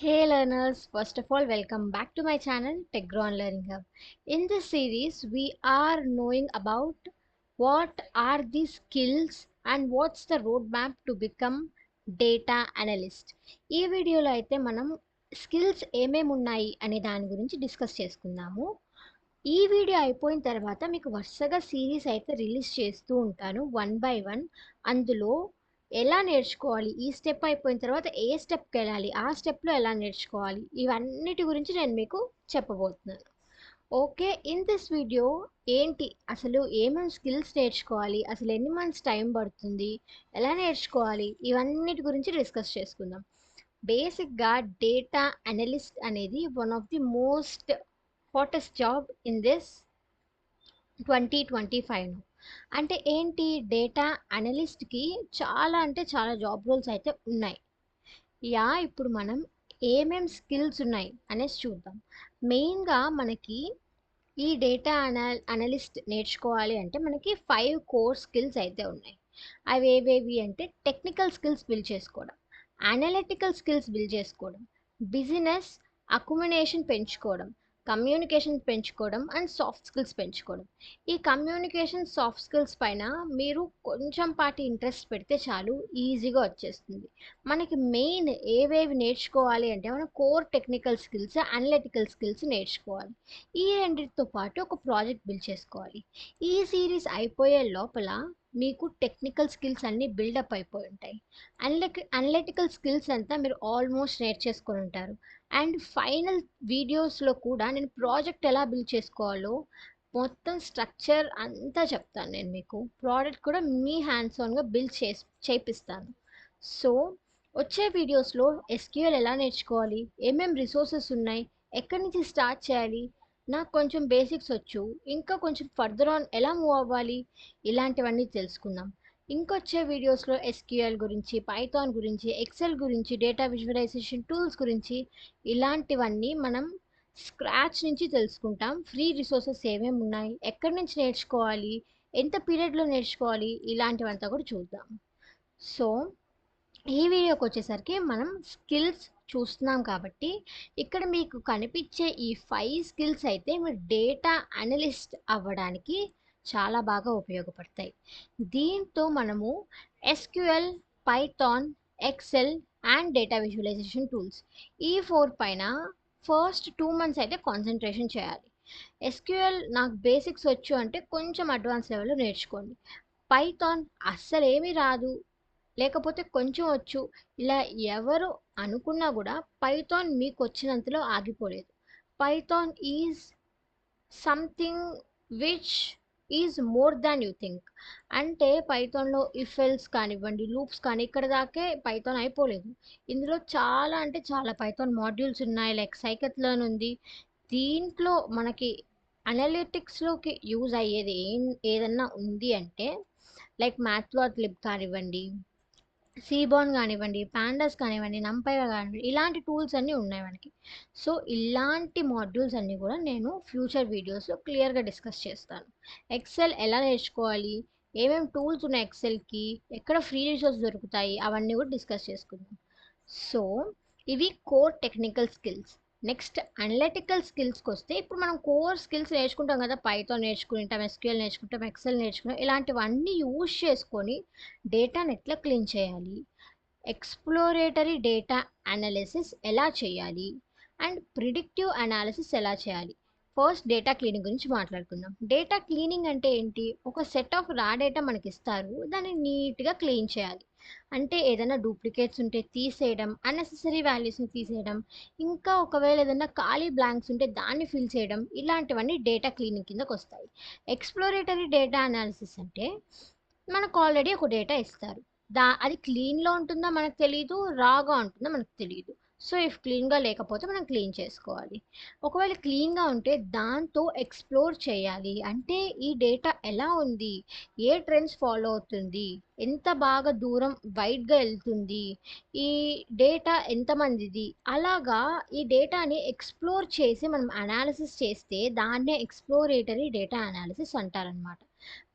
Hey learners, first of all, welcome back to my channel TechGrow Learning Hub. In this series, we are knowing about what are the skills and what's the roadmap to become data analyst. ఈ వీడియోలో అయితే మనం skills ఏమేమి ఉన్నాయి అనే దాని గురించి discuss చేసుకుందాము. ఈ వీడియో అయిపోయిన తర్వాత మీకు వరుసగా సిరీస్ అయితే రిలీజ్ చేస్తూ ఉంటాను వన్ బై వన్. అందులో ఎలా నేర్చుకోవాలి, ఈ స్టెప్ అయిపోయిన తర్వాత ఏ స్టెప్కి వెళ్ళాలి, ఆ స్టెప్లో ఎలా నేర్చుకోవాలి, ఇవన్నిటి గురించి నేను మీకు చెప్పబోతున్నాను. ఓకే, ఇన్ దిస్ వీడియో ఏంటి అసలు ఏమేమి స్కిల్స్ నేర్చుకోవాలి, అసలు ఎన్ని మంత్స్ టైం పడుతుంది, ఎలా నేర్చుకోవాలి, ఇవన్నిటి గురించి డిస్కస్ చేసుకుందాం. బేసిక్గా డేటా అనలిస్ట్ అనేది one of the most hottest job in this 2025. అంటే ఏంటి, డేటా అనలిస్ట్కి చాలా అంటే చాలా జాబ్ రోల్స్ అయితే ఉన్నాయి. ఇప్పుడు మనం ఏమేం స్కిల్స్ ఉన్నాయి అనేసి చూద్దాం. మెయిన్గా మనకి ఈ డేటా అనలిస్ట్ నేర్చుకోవాలి అంటే మనకి 5 కోర్ స్కిల్స్ అయితే ఉన్నాయి. అవి ఏవేవి అంటే టెక్నికల్ స్కిల్స్ బిల్డ్ చేసుకోవడం, అనలిటికల్ స్కిల్స్ బిల్డ్ చేసుకోవడం, బిజినెస్ అక్యుమినేషన్ పెంచుకోవడం, కమ్యూనికేషన్ పెంచుకోవడం అండ్ సాఫ్ట్ స్కిల్స్ పెంచుకోవడం. ఈ కమ్యూనికేషన్ సాఫ్ట్ స్కిల్స్ పైన మీరు కొంచెం పాటి ఇంట్రెస్ట్ పెడితే చాలు, ఈజీగా వచ్చేస్తుంది. మనకి మెయిన్ ఏవేవి నేర్చుకోవాలి అంటే మనం core technical skills, analytical skills నేర్చుకోవాలి. ఈ రెండింటితో పాటు ఒక ప్రాజెక్ట్ బిల్డ్ చేసుకోవాలి. ఈ సిరీస్ అయిపోయే లోపల మీకు టెక్నికల్ స్కిల్స్ అన్నీ బిల్డప్ అయిపోయి ఉంటాయి. అనలిటికల్ స్కిల్స్ అంతా మీరు ఆల్మోస్ట్ నేర్చేసుకొని ఉంటారు. అండ్ ఫైనల్ వీడియోస్లో కూడా నేను ప్రాజెక్ట్ ఎలా బిల్డ్ చేసుకోవాలో మొత్తం స్ట్రక్చర్ అంతా చెప్తాను. నేను మీకు ప్రోడక్ట్ కూడా మీ హ్యాండ్స్ ఆన్గా బిల్డ్ చేపిస్తాను. సో వచ్చే వీడియోస్లో ఎస్క్యూఎల్ ఎలా నేర్చుకోవాలి, ఏమేం రిసోర్సెస్ ఉన్నాయి, ఎక్కడి నుంచి స్టార్ట్ చేయాలి, నాకు కొంచెం బేసిక్స్ వచ్చు, ఇంకా కొంచెం ఫర్దర్ ఆన్ ఎలా మూవ్ అవ్వాలి, ఇలాంటివన్నీ తెలుసుకుందాం. ఇంకొచ్చే వీడియోస్లో ఎస్క్యూఎల్ గురించి, పైథాన్ గురించి, ఎక్సెల్ గురించి, డేటా విజువలైజేషన్ టూల్స్ గురించి, ఇలాంటివన్నీ మనం స్క్రాచ్ నుంచి తెలుసుకుంటాం. ఫ్రీ రిసోర్సెస్ ఏమేమి ఉన్నాయి, ఎక్కడి నుంచి నేర్చుకోవాలి, ఎంత పీరియడ్లో నేర్చుకోవాలి, ఇలాంటివంతా కూడా చూద్దాం. సో ఈ వీడియోకి వచ్చేసరికి మనం స్కిల్స్ చూస్తున్నాం కాబట్టి ఇక్కడ మీకు కనిపించే ఈ 5 స్కిల్స్ అయితే మీరు డేటా అనలిస్ట్ అవ్వడానికి చాలా బాగా ఉపయోగపడతాయి. దీంతో మనము SQL, Python, Excel and data visualisation tools, ఈ 4 పైన ఫస్ట్ 2 మంత్స్ అయితే కాన్సన్ట్రేషన్ చేయాలి. ఎస్క్యూఎల్ నాకు బేసిక్స్ వచ్చు అంటే కొంచెం అడ్వాన్స్ లెవెల్లో నేర్చుకోండి. పైథాన్ అస్సలు ఏమీ రాదు, లేకపోతే కొంచెం వచ్చు, ఇలా ఎవరు అనుకున్నా కూడా పైథాన్ మీకు వచ్చినంతలో ఆగిపోలేదు. Python is something which is more than you think. అంటే పైథాన్లో ఇఫ్ ఎల్స్ కానివ్వండి, లూప్స్ కానీ, ఇక్కడ దాకే పైథాన్ అయిపోలేదు. ఇందులో చాలా అంటే చాలా పైథాన్ మాడ్యూల్స్ ఉన్నాయి. లైక్ సైకత్లర్న్ ఉంది. దీంట్లో మనకి అనలిటిక్స్లోకి యూజ్ అయ్యేది ఏదన్నా ఉంది అంటే లైక్ మ్యాథ్లాబ్లిబ్ కానివ్వండి, సీబాన్ కానివ్వండి, పాండాస్ కానివ్వండి, నంపైర్ కానివ్వండి, ఇలాంటి టూల్స్ అన్నీ ఉన్నాయి మనకి. సో ఇలాంటి మాడ్యూల్స్ అన్నీ కూడా నేను ఫ్యూచర్ వీడియోస్లో క్లియర్గా డిస్కస్ చేస్తాను. ఎక్సెల్ ఎలా నేర్చుకోవాలి, ఏమేమి టూల్స్ ఉన్నాయి ఎక్సెల్కి, ఎక్కడ ఫ్రీ రిసోర్స్ దొరుకుతాయి, అవన్నీ కూడా డిస్కస్ చేసుకుందాం. సో ఇవి core technical skills. Next analytical స్కిల్స్కి వస్తే ఇప్పుడు మనం కోర్ స్కిల్స్ నేర్చుకుంటాం కదా, పైథాన్ నేర్చుకుంటాం, ఎస్క్యూఎల్ నేర్చుకుంటాం, ఎక్సెల్ నేర్చుకుంటాం, ఇలాంటివన్నీ యూజ్ చేసుకొని డేటాను ఎట్లా క్లీన్ చేయాలి, ఎక్స్ప్లోరేటరీ డేటా అనాలిసిస్ ఎలా చేయాలి అండ్ ప్రిడిక్టివ్ అనాలిసిస్ ఎలా చేయాలి. ఫస్ట్ డేటా క్లీనింగ్ గురించి మాట్లాడుకుందాం. డేటా క్లీనింగ్ అంటే ఏంటి, ఒక సెట్ ఆఫ్ రా డేటా మనకి ఇస్తారు, దాన్ని నీట్గా క్లీన్ చేయాలి. అంటే ఏదైనా డూప్లికేట్స్ ఉంటే తీసేయడం, అన్నెసెసరీ వాల్యూస్ని తీసేయడం, ఇంకా ఒకవేళ ఏదైనా ఖాళీ బ్లాంక్స్ ఉంటే దాన్ని ఫిల్ చేయడం, ఇలాంటివన్నీ డేటా క్లీనింగ్ కిందకు వస్తాయి. ఎక్స్ప్లోరేటరీ డేటా అనాలిసిస్ అంటే మనకు ఆల్రెడీ ఒక డేటా ఇస్తారు, అది క్లీన్లో ఉంటుందా మనకు తెలియదు, రాగా ఉంటుందా మనకు తెలియదు. సో ఇఫ్ క్లీన్గా లేకపోతే మనం క్లీన్ చేసుకోవాలి. ఒకవేళ క్లీన్గా ఉంటే దాంతో ఎక్స్ప్లోర్ చేయాలి. అంటే ఈ డేటా ఎలా ఉంది, ఏ ట్రెండ్స్ ఫాలో అవుతుంది, ఎంత బాగా దూరం వైడ్గా వెళ్తుంది, ఈ డేటా ఎంతమందిది, అలాగా ఈ డేటాని ఎక్స్ప్లోర్ చేసి మనం అనాలిసిస్ చేస్తే దాన్నే ఎక్స్ప్లోరేటరీ డేటా అనాలిసిస్ అంటారనమాట.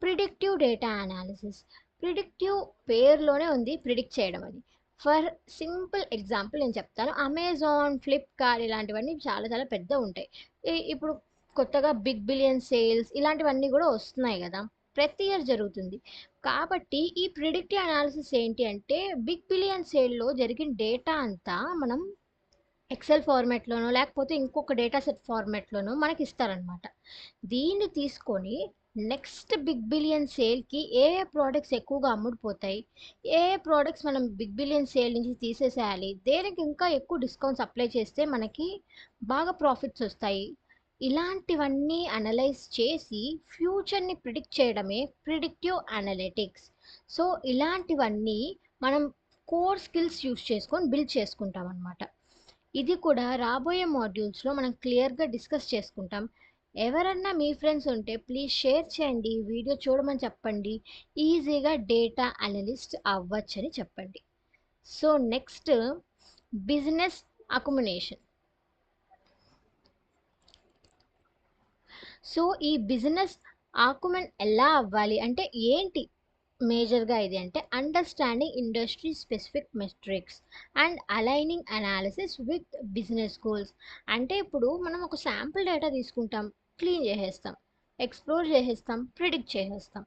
ప్రిడిక్టివ్ డేటా అనాలిసిస్, ప్రిడిక్టివ్ పేరులోనే ఉంది ప్రిడిక్ట్ చేయడం అని. ఫర్ సింపుల్ ఎగ్జాంపుల్ నేను చెప్తాను. అమెజాన్, ఫ్లిప్‌కార్ట్ ఇలాంటివన్నీ చాలా చాలా పెద్దవుంటాయి. ఇప్పుడు కొత్తగా బిగ్ బిలియన్ సేల్స్ ఇలాంటివన్నీ గూడా వస్తున్నాయి గదా! ప్రతి ఇయర్ జరుగుతుంది. కాబట్టి ఈ ప్రిడిక్టివ్ అనాలిసిస్ ఏంటి అంటే, బిగ్ బిలియన్ సేల్‌లో జరిగిన డేటా అంతా మనం ఎక్సెల్ ఫార్మాట్‌లోనో, లేకపోతే ఇంకొక డేటా సెట్ ఫార్మాట్‌లోనో మనకిస్తారనమాట. దీన్ని తీసుకొని నెక్స్ట్ బిగ్ బిలియన్ సేల్‌కి ఏ ఏ ప్రొడక్ట్స్ ఎక్కువగా అమ్ముడుపోతాయి, ఏ ఏ ప్రొడక్ట్స్ మనం బిగ్ బిలియన్ సేల్ నుంచి తీసేసేయాలి, దేనికి ఇంకా ఎక్కువ డిస్కౌంట్స్ అప్లై చేస్తే మనకి బాగా ప్రాఫిట్స్ వస్తాయి. ఇలాంటివన్నీ అనలైజ్ చేసి ఫ్యూచర్‌ని ప్రిడిక్ట్ చేయడమే ప్రిడిక్టివ్ అనలిటిక్స్. సో, ఇలాంటివన్నీ మనం కోర్ స్కిల్స్ యూజ్ చేసుకొని బిల్డ్ చేసుకుంటామనమాట. ఇది కూడా రాబోయే మాడ్యూల్స్‌లో మనం క్లియర్‌గా డిస్కస్ చేసుకుంటాం. ఎవరన్నా మీ ఫ్రెండ్స్ ఉంటే ప్లీజ్ షేర్ చేయండి. వీడియో చూడమని చెప్పండి. ఈజీగా డేటా అనలిస్ట్ అవ్వచ్చని చెప్పండి. So, next business accumulation. So, ఈ బిజినెస్ ఆకుమెన్ ఎలా అవ్వాలి అంటే ఏంటి? మేజర్‌గా ఇది అంటే understanding industry specific metrics and aligning analysis with business goals. అంటే ఇప్పుడు మనం ఒక శాంపుల్ డేటా తీసుకుంటాం, క్లీన్ చేసేస్తాం, ఎక్స్‌ప్లోర్ చేసేస్తాం, ప్రిడిక్ట్ చేసేస్తాం.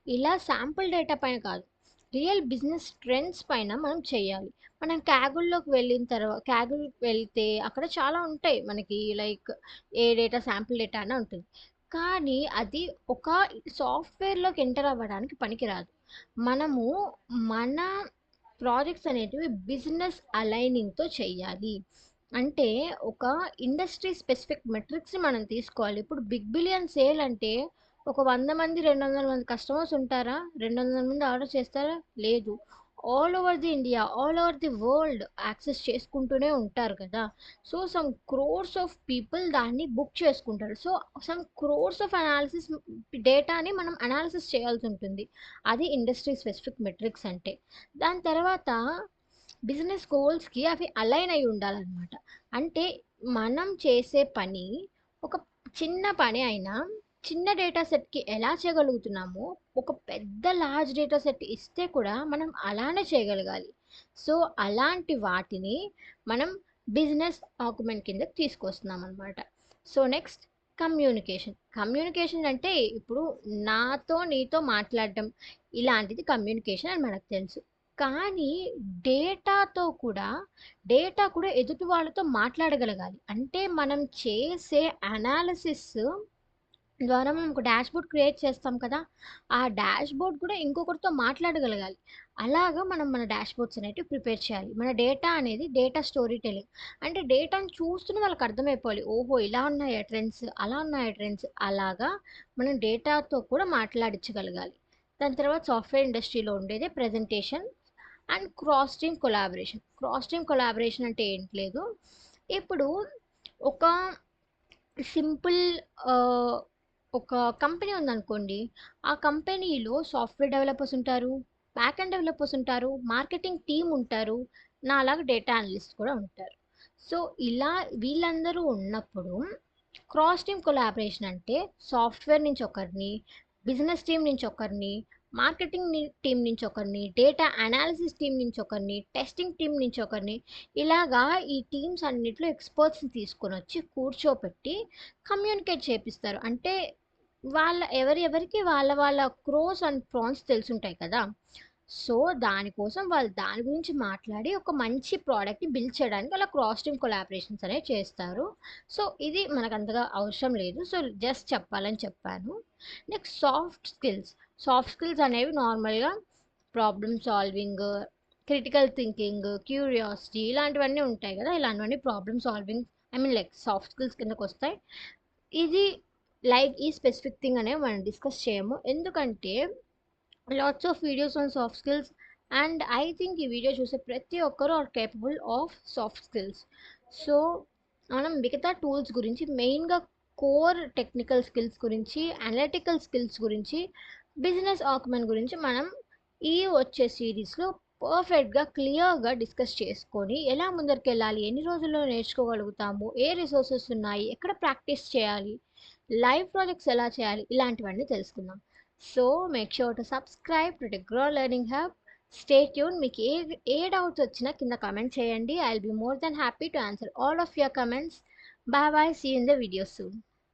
ఇలా శాంపుల్ డేటా పైన కాదు, రియల్ బిజినెస్ ట్రెండ్స్ పైన మనం చేయాలి. మనం క్యాగుల్‌కి వెళ్తే అక్కడ చాలా ఉంటాయి మనకి, లైక్ ఏ డేటా శాంపుల్ డేటా అనే ఉంటుంది. కానీ అది ఒక సాఫ్ట్‌వేర్‌లోకి ఎంటర్ అవ్వడానికి పనికిరాదు. మనము మన ప్రాజెక్ట్స్ అనేటివి బిజినెస్ అలైనింగ్‌తో చెయ్యాలి. అంటే ఒక ఇండస్ట్రీ స్పెసిఫిక్ మెట్రిక్స్‌ని మనం తీసుకోవాలి. ఇప్పుడు బిగ్ బిలియన్ సేల్ అంటే ఒక 100 మంది, 200 మంది కస్టమర్స్ ఉంటారా? 200 మంది ఆర్డర్ చేస్తారా? లేదు. All over the India, all over the world access చేసుకుంటూనే ఉంటారు కదా! So, some crores of people దాన్ని బుక్ చేసుకుంటారు. So, some crores of analysis డేటాని మనం అనాలిసిస్ చేయాల్సి ఉంటుంది. అది ఇండస్ట్రీ స్పెసిఫిక్ మెట్రిక్స్ అంటే. దాని తర్వాత బిజినెస్ గోల్స్‌కి అవి అలైన్ అయ్యి ఉండాలనమాట. అంటే మనం చేసే పని ఒక చిన్న పని అయినా, చిన్న డేటా సెట్‌కి ఎలా చేయగలుగుతున్నామో, ఒక పెద్ద లార్జ్ డేటా సెట్ ఇస్తే కూడా మనం అలానే చేయగలగాలి. సో, అలాంటి వాటిని మనం బిజినెస్ డాక్యుమెంట్ కిందకి తీసుకొస్తున్నామనమాట. So, next communication. కమ్యూనికేషన్ అంటే ఇప్పుడు నాతో, నీతో మాట్లాడడం ఇలాంటిది కమ్యూనికేషన్ అని మనకు తెలుసు. కానీ డేటాతో కూడా డేటా కూడా ఎదుటి వాళ్ళతో మాట్లాడగలగాలి. అంటే మనం చేసే అనాలిసిస్ ద్వారా మనం ఒక డాష్‌బోర్డ్ క్రియేట్ చేస్తాం కదా! ఆ డాష్‌బోర్డ్ కూడా ఇంకొకరితో మాట్లాడగలగాలి. అలాగా మనం మన డాష్‌బోర్డ్స్ అనేటివి ప్రిపేర్ చేయాలి. మన డేటా అనేది డేటా స్టోరీ టెల్లింగ్. అంటే డేటాను చూస్తూనే వాళ్ళకి అర్థమైపోవాలి. ఓహో! ఇలా ఉన్నాయా ట్రెండ్స్, అలా ఉన్నాయా ట్రెండ్స్ అలాగా మనం డేటాతో కూడా మాట్లాడించగలగాలి. దాని తర్వాత సాఫ్ట్‌వేర్ ఇండస్ట్రీలో ఉండేదే presentation and cross team collaboration. Cross team collaboration అంటే ఏంటి లేదు. ఇప్పుడు ఒక సింపుల్ ఆహ్, ఒక కంపెనీ ఉందనుకోండి. ఆ కంపెనీలో సాఫ్ట్‌వేర్ డెవలపర్స్ ఉంటారు, బ్యాక్ ఎండ్ డెవలపర్స్ ఉంటారు, మార్కెటింగ్ టీమ్ ఉంటారు, నాలాగా డేటా అనలిస్ట్ కూడా ఉంటారు. సో, ఇలా వీళ్ళందరూ ఉన్నప్పుడు క్రాస్ టీమ్ కొలాబరేషన్ అంటే సాఫ్ట్‌వేర్ నుంచి ఒకరిని, బిజినెస్ టీమ్ నుంచి ఒకరిని, టీమ్ నుంచి ఒకరిని, డేటా అనాలిసిస్ టీమ్ నుంచి ఒకరిని, టెస్టింగ్ టీమ్ నుంచి ఒకరిని, ఇలాగా ఈ టీమ్స్ అన్నిట్లో ఎక్స్‌పర్ట్స్‌ని తీసుకొనొచ్చి కూర్చోపెట్టి కమ్యూనికేట్ చేపిస్తారు. అంటే ఎవరికి వాళ్ళ వాళ్ళ ప్రోస్ అండ్ ప్రాన్స్ తెలిసుంటాయి కదా! సో, దానికోసం వాళ్ళు దాని గురించి మాట్లాడి ఒక మంచి ప్రోడక్ట్‌ని బిల్డ్ చేయడానికి అలా క్రాస్ టీమ్ కొలాబరేషన్స్ అనేవి చేస్తారు. సో, ఇది మనకంతగా అవసరం లేదు. సో, జస్ట్ చెప్పాలని చెప్పాను. Next soft skills. Soft skills అనేవి నార్మల్‌గా problem solving, critical thinking, curiosity ఇలాంటివన్నీ ఉంటాయి కదా! ఇలాంటివన్నీ problem solving like soft skills కిందకొస్తాయి. ఇది ఈ స్పెసిఫిక్ థింగ్ అనేవి మనం డిస్కస్ చేయము. ఎందుకంటే lots of videos on soft skills and I think ఈ వీడియో చూసే ప్రతి ఒక్కరు are capable of soft skills. So, మనం మిగతా టూల్స్ గురించి మెయిన్‌గా కోర్ టెక్నికల్ స్కిల్స్ గురించి, అనలిటికల్ స్కిల్స్ గురించి, బిజినెస్ ఆక్యుమెంట్ గురించి మనం ఈ వచ్చే సీరీస్‌లో పర్ఫెక్ట్‌గా, క్లియర్‌గా డిస్కస్ చేసుకొని ఎలా ముందరికెళ్ళాలి, ఎన్ని రోజుల్లో నేర్చుకోగలుగుతాము, ఏ రిసోర్సెస్ ఉన్నాయి, ఎక్కడ ప్రాక్టీస్ చేయాలి, లైవ్ ప్రాజెక్ట్స్ ఎలా చేయాలి, ఇలాంటివన్నీ తెలుసుకుందాం. So make sure to subscribe to the Grow Learning Hub. Stay tune. మీకు ఏ డౌట్స్ వచ్చినా కింద కమెంట్ చేయండి. I will be more than happy to answer all of your comments. Bye bye. See you in the video soon.